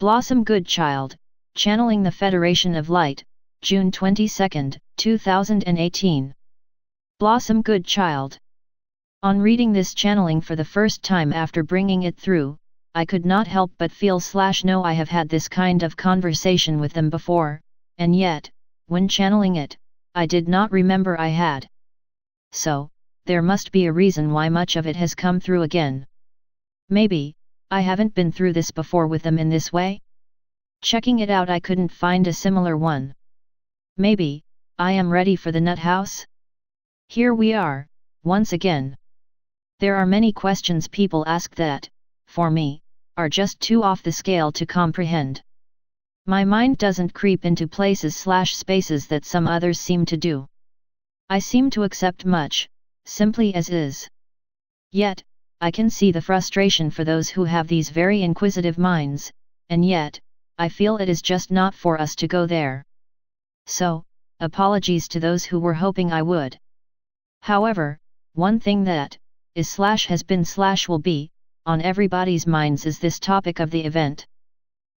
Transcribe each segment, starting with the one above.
Blossom Goodchild, Channeling the Federation of Light, June 22, 2018. Blossom Goodchild. On reading this channeling for the first time after bringing it through, I could not help but feel/know I have had this kind of conversation with them before, and yet, when channeling it, I did not remember I had. So, there must be a reason why much of it has come through again. Maybe, I haven't been through this before with them in this way? Checking it out, I couldn't find a similar one. Maybe, I am ready for the nut house? Here we are, once again. There are many questions people ask that, for me, are just too off the scale to comprehend. My mind doesn't creep into places/spaces that some others seem to do. I seem to accept much, simply as is. Yet, I can see the frustration for those who have these very inquisitive minds, and yet, I feel it is just not for us to go there. So, apologies to those who were hoping I would. However, one thing that is/has been/will be on everybody's minds is this topic of the event.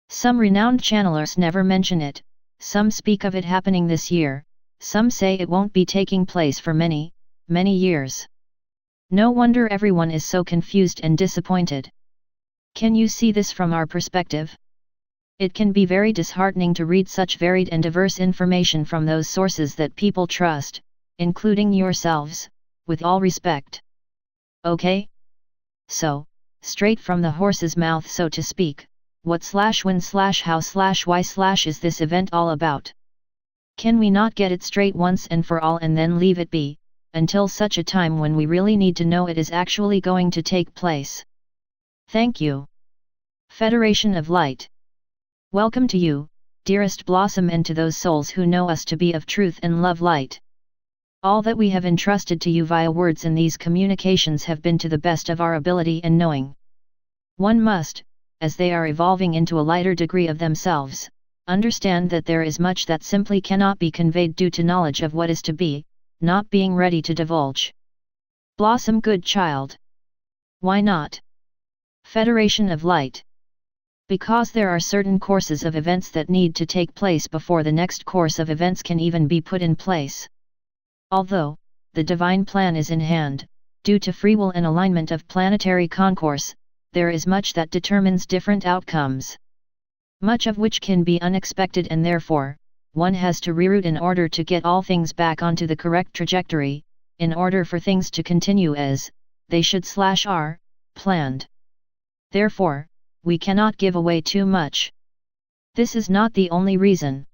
Some renowned channelers never mention it, some speak of it happening this year, some say it won't be taking place for many, many years. No wonder everyone is so confused and disappointed. Can you see this from our perspective? It can be very disheartening to read such varied and diverse information from those sources that people trust, including yourselves, with all respect. Okay? So, straight from the horse's mouth, so to speak, what/when/how/why/ is this event all about? Can we not get it straight once and for all and then leave it be, until such a time when we really need to know it is actually going to take place? Thank you. Federation of Light. Welcome to you, dearest Blossom, and to those souls who know us to be of truth and love light. All that we have entrusted to you via words in these communications have been to the best of our ability and knowing. One must, as they are evolving into a lighter degree of themselves, understand that there is much that simply cannot be conveyed due to knowledge of what is to be, not being ready to divulge. Blossom Goodchild. Why not? Federation of Light. Because there are certain courses of events that need to take place before the next course of events can even be put in place. Although, the divine plan is in hand, due to free will and alignment of planetary concourse, there is much that determines different outcomes. Much of which can be unexpected, and therefore, one has to reroute in order to get all things back onto the correct trajectory, in order for things to continue as they should/are planned. Therefore, we cannot give away too much. This is not the only reason.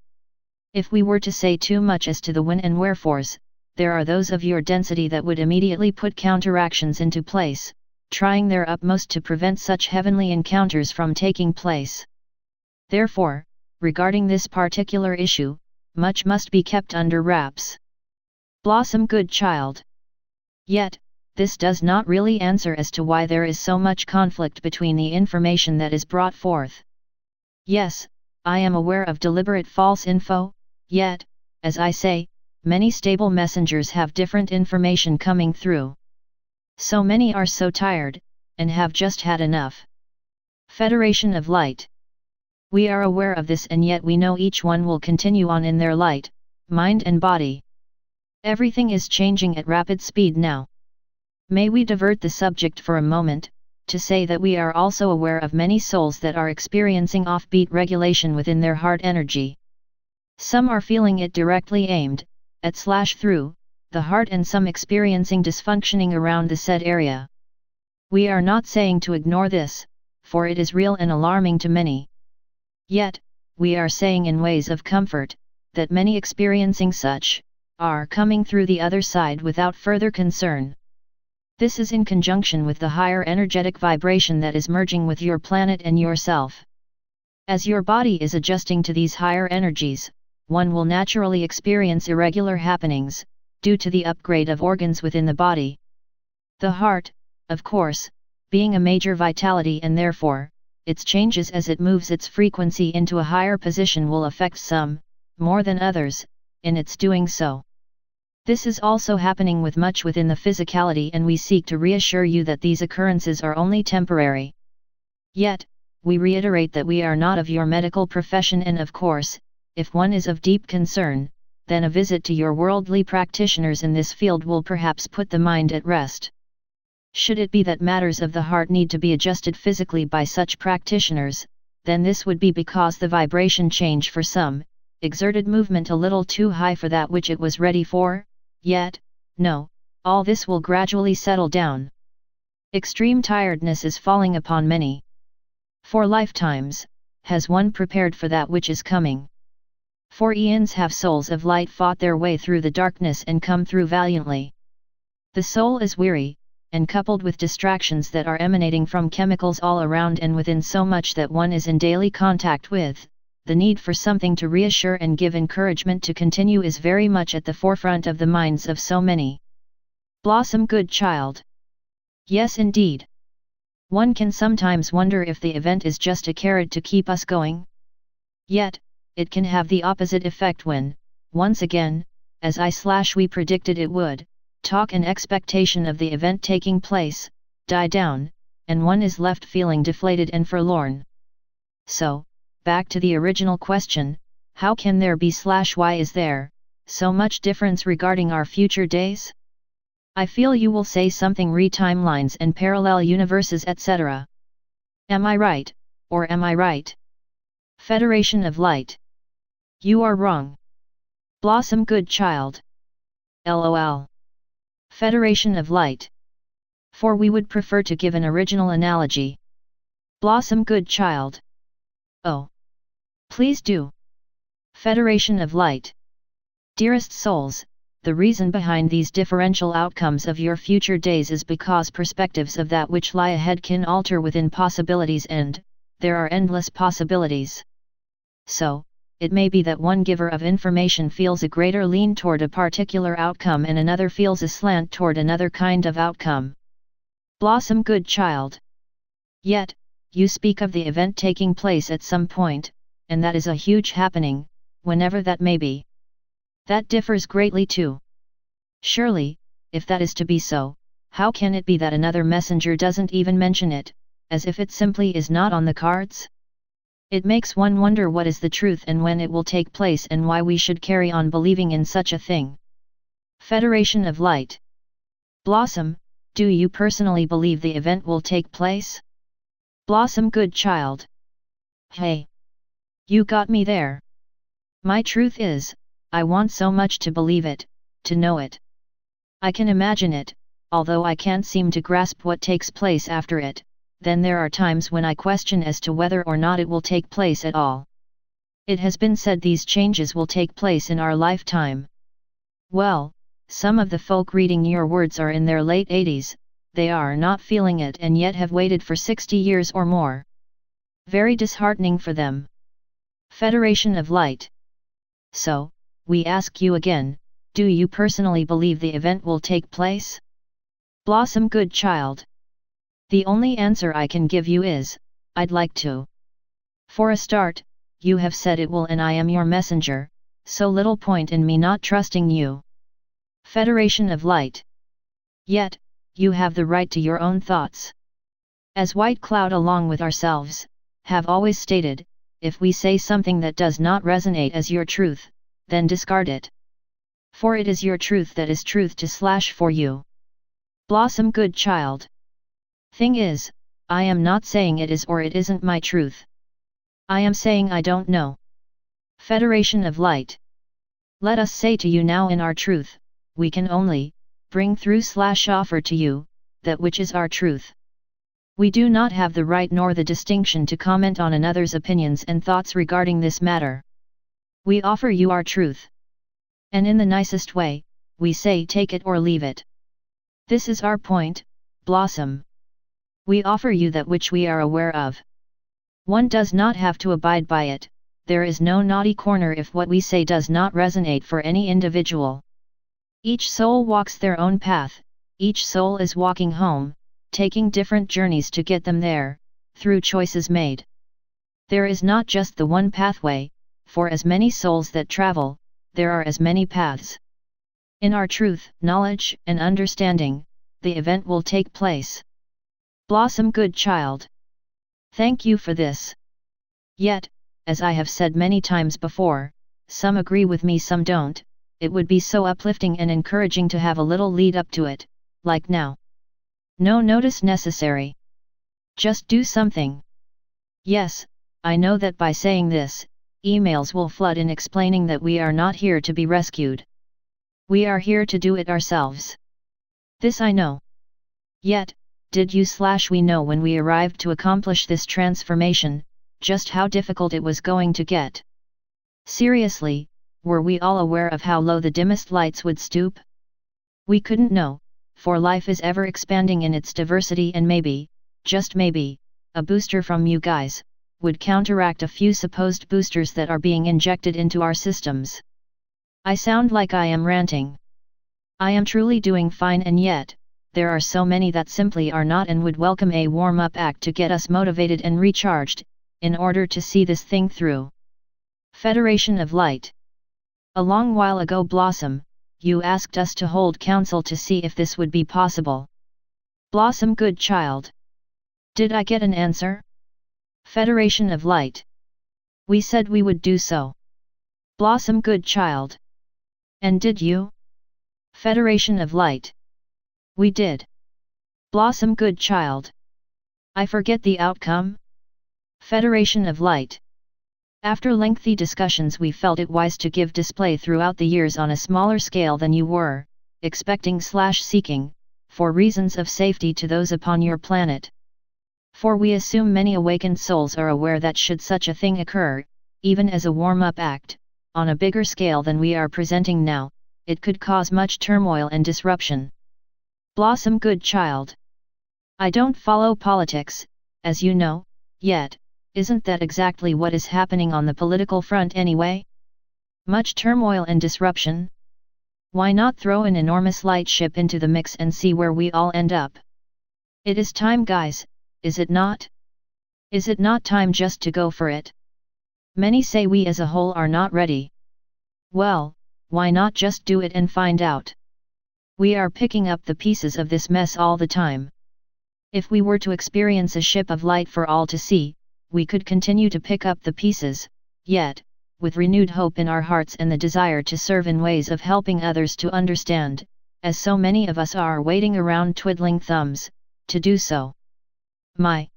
If we were to say too much as to the when and wherefores, there are those of your density that would immediately put counteractions into place, trying their utmost to prevent such heavenly encounters from taking place. Therefore, regarding this particular issue, much must be kept under wraps. Blossom Goodchild. Yet, this does not really answer as to why there is so much conflict between the information that is brought forth. Yes, I am aware of deliberate false info, yet, as I say, many stable messengers have different information coming through. So many are so tired, and have just had enough. Federation of Light. We are aware of this, and yet we know each one will continue on in their light, mind and body. Everything is changing at rapid speed now. May we divert the subject for a moment, to say that we are also aware of many souls that are experiencing offbeat regulation within their heart energy. Some are feeling it directly aimed at/through the heart, and some experiencing dysfunctioning around the said area. We are not saying to ignore this, for it is real and alarming to many. Yet, we are saying in ways of comfort, that many experiencing such are coming through the other side without further concern. This is in conjunction with the higher energetic vibration that is merging with your planet and yourself. As your body is adjusting to these higher energies, one will naturally experience irregular happenings, due to the upgrade of organs within the body. The heart, of course, being a major vitality, and therefore, its changes as it moves its frequency into a higher position will affect some, more than others, in its doing so. This is also happening with much within the physicality, and we seek to reassure you that these occurrences are only temporary. Yet, we reiterate that we are not of your medical profession, and of course, if one is of deep concern, then a visit to your worldly practitioners in this field will perhaps put the mind at rest. Should it be that matters of the heart need to be adjusted physically by such practitioners, then this would be because the vibration change for some exerted movement a little too high for that which it was ready for. Yet, no, all this will gradually settle down. Extreme tiredness is falling upon many. For lifetimes, has one prepared for that which is coming. For eons have souls of light fought their way through the darkness and come through valiantly. The soul is weary, and coupled with distractions that are emanating from chemicals all around and within so much that one is in daily contact with, the need for something to reassure and give encouragement to continue is very much at the forefront of the minds of so many. Blossom, good child. Yes, indeed. One can sometimes wonder if the event is just a carrot to keep us going. Yet, it can have the opposite effect when, once again, as we predicted it would, talk and expectation of the event taking place die down, and one is left feeling deflated and forlorn. So, back to the original question, how can there be why is there so much difference regarding our future days? I feel you will say something re-timelines and parallel universes, etc. Am I right, or am I right? Federation of Light. You are wrong. Blossom, good child. LOL. Federation of Light. For we would prefer to give an original analogy. Blossom, good child. Oh. Please do. Federation of Light. Dearest souls, the reason behind these differential outcomes of your future days is because perspectives of that which lie ahead can alter within possibilities, and there are endless possibilities. So, it may be that one giver of information feels a greater lean toward a particular outcome and another feels a slant toward another kind of outcome. Blossom, good child. Yet, you speak of the event taking place at some point, and that is a huge happening, whenever that may be. That differs greatly too. Surely, if that is to be so, how can it be that another messenger doesn't even mention it, as if it simply is not on the cards? It makes one wonder what is the truth and when it will take place and why we should carry on believing in such a thing. Federation of Light. Blossom, do you personally believe the event will take place? Blossom, good child. Hey! You got me there. My truth is, I want so much to believe it, to know it. I can imagine it, although I can't seem to grasp what takes place after it. Then there are times when I question as to whether or not it will take place at all. It has been said these changes will take place in our lifetime. Well, some of the folk reading your words are in their late 80s, they are not feeling it and yet have waited for 60 years or more. Very disheartening for them. Federation of Light. So, we ask you again, do you personally believe the event will take place? Blossom, good child. The only answer I can give you is, I'd like to. For a start, you have said it will and I am your messenger, so little point in me not trusting you. Federation of Light. Yet, you have the right to your own thoughts. As White Cloud along with ourselves, have always stated, if we say something that does not resonate as your truth, then discard it. For it is your truth that is truth to for you. Blossom, good child. Thing is, I am not saying it is or it isn't my truth. I am saying I don't know. Federation of Light. Let us say to you now in our truth, we can only bring through offer to you, that which is our truth. We do not have the right nor the distinction to comment on another's opinions and thoughts regarding this matter. We offer you our truth. And in the nicest way, we say take it or leave it. This is our point, Blossom. We offer you that which we are aware of. One does not have to abide by it, there is no naughty corner if what we say does not resonate for any individual. Each soul walks their own path, each soul is walking home, taking different journeys to get them there, through choices made. There is not just the one pathway, for as many souls that travel, there are as many paths. In our truth, knowledge, and understanding, the event will take place. Blossom, good child. Thank you for this. Yet, as I have said many times before, some agree with me, some don't. It would be so uplifting and encouraging to have a little lead up to it, like now. No notice necessary. Just do something. Yes, I know that by saying this, emails will flood in explaining that we are not here to be rescued. We are here to do it ourselves. This I know. Yet, did we know when we arrived to accomplish this transformation, just how difficult it was going to get? Seriously, were we all aware of how low the dimmest lights would stoop? We couldn't know, for life is ever expanding in its diversity, and maybe, just maybe, a booster from you guys would counteract a few supposed boosters that are being injected into our systems. I sound like I am ranting. I am truly doing fine, and yet, there are so many that simply are not and would welcome a warm-up act to get us motivated and recharged, in order to see this thing through. Federation of Light. A long while ago, Blossom, you asked us to hold council to see if this would be possible. Blossom Goodchild. Did I get an answer? Federation of Light. We said we would do so. Blossom Goodchild. And did you? Federation of Light. We did. Blossom Goodchild. I forget the outcome? Federation of Light. After lengthy discussions, we felt it wise to give display throughout the years on a smaller scale than you were expecting/seeking, for reasons of safety to those upon your planet. For we assume many awakened souls are aware that should such a thing occur, even as a warm-up act, on a bigger scale than we are presenting now, it could cause much turmoil and disruption. Blossom Goodchild. I don't follow politics, as you know, yet. Isn't that exactly what is happening on the political front anyway? Much turmoil and disruption? Why not throw an enormous light ship into the mix and see where we all end up? It is time, guys, is it not? Is it not time just to go for it? Many say we as a whole are not ready. Well, why not just do it and find out? We are picking up the pieces of this mess all the time. If we were to experience a ship of light for all to see, we could continue to pick up the pieces, yet, with renewed hope in our hearts and the desire to serve in ways of helping others to understand, as so many of us are waiting around twiddling thumbs, to do so. My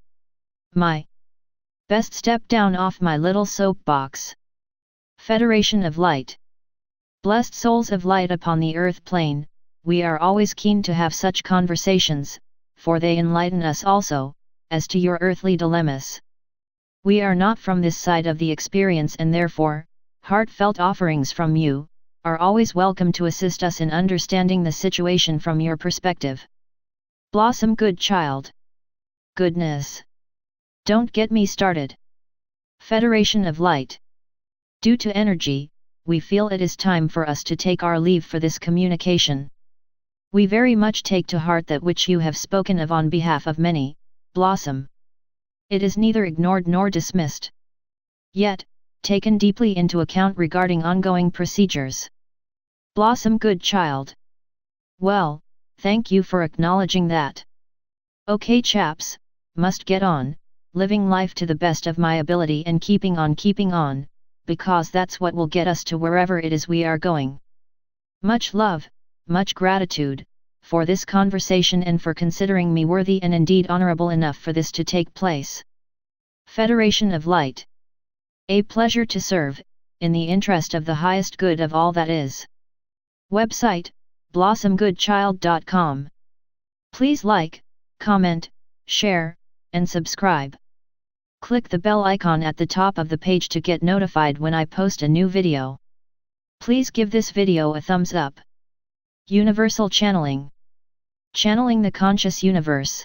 best step down off my little soapbox. Federation of Light. Blessed souls of light upon the earth plane, we are always keen to have such conversations, for they enlighten us also, as to your earthly dilemmas. We are not from this side of the experience, and therefore, heartfelt offerings from you are always welcome to assist us in understanding the situation from your perspective. Blossom Goodchild. Goodness. Don't get me started. Federation of Light. Due to energy, we feel it is time for us to take our leave for this communication. We very much take to heart that which you have spoken of on behalf of many, Blossom. It is neither ignored nor dismissed. Yet, taken deeply into account regarding ongoing procedures. Blossom Goodchild. Well, thank you for acknowledging that. Okay chaps, must get on, living life to the best of my ability and keeping on, because that's what will get us to wherever it is we are going. Much love, much gratitude, for this conversation and for considering me worthy and indeed honorable enough for this to take place. Federation of Light. A pleasure to serve, in the interest of the highest good of all that is. Website, blossomgoodchild.com. Please like, comment, share, and subscribe. Click the bell icon at the top of the page to get notified when I post a new video. Please give this video a thumbs up. Universal Channeling. Channeling the conscious universe.